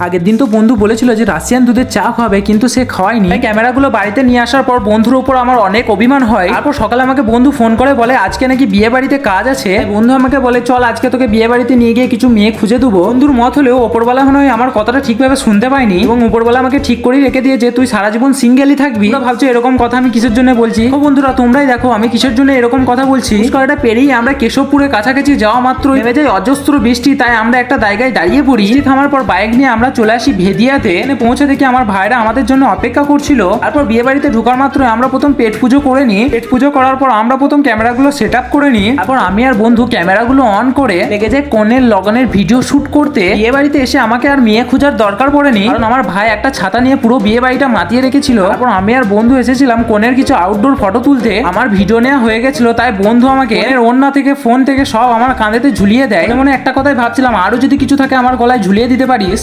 আগের দিন তো বন্ধু বলেছিল যে রাশিয়ান দুধের চা খাবে, কিন্তু সে খাওয়ায়নি। ক্যামেরাগুলো বাড়িতে নিয়ে আসার পর বন্ধুর উপর আমার অনেক অভিমান হয়। তারপর সকালে আমাকে বন্ধু ফোন করে বলে আজকে নাকি বিয়ে বাড়িতে কাজ আছে। বন্ধু আমাকে বলে চল আজকে তোকে বিয়ে বাড়িতে নিয়ে গিয়ে কিছু মেয়ে খুঁজে দেবো। বন্ধুর মত হলেও ওপরবেলা মনে হয় আমার কথাটা ঠিকভাবে শুনতে পাইনি এবং উপরবেলা আমাকে ঠিক করেই রেখে দিয়ে যে তুই সারা জীবন সিঙ্গেলই থাকবি। ভাবছো এরকম কথা আমি কিসের জন্য বলছি? ও বন্ধুরা তোমরাই দেখো আমি কিসের জন্য এরকম কথা বলছি। পুষ্করটা পেরিয়ে আমরা কেশবপুরের কাছাকাছি যাওয়া মাত্র নেমে যায় অজস্র বৃষ্টি। তাই আমরা একটা জায়গায় দাঁড়িয়ে পড়ি। থামার পর বাইক নিয়ে আমরা চলে আসি ভেদিয়াতে। পৌঁছে দেখি আমার ভাইরা আমাদের জন্য অপেক্ষা করছিল। তারপর বিয়ে বাড়িতে ঢোকার মাত্র আমরা প্রথম পেট পুজো করে নিই। পেট পুজো করার পর আমরা প্রথম ক্যামেরাগুলো সেট আপ করে নিই। তারপর আমি আর বন্ধু ক্যামেরাগুলো অন করে লেগে যায় কনের লগনের ভিডিও শুট করতে। বিয়ে বাড়িতে এসে আমাকে আর মেয়ে খোঁজার দরকার পড়েনি, কারণ আমার ভাই একটা ছাতা নিয়ে পুরো বিয়ে বাড়িটা মাতিয়ে রেখেছিল। তারপর আমি আর বন্ধু এসেছিলাম কনের কিছু আউটডোর ফটো তুলতে। আমার ভিডিও নেওয়া হয়ে গেছিল, তাই বন্ধু আমাকে ওড়না থেকে ফোন থেকে সব আমার কাঁধেতে ঝুলিয়ে দেয়। মনে একটা কথাই ভাবছিলাম আরো যদি কিছু থাকে আমার গলায় ঝুলিয়ে দিতে পারিস।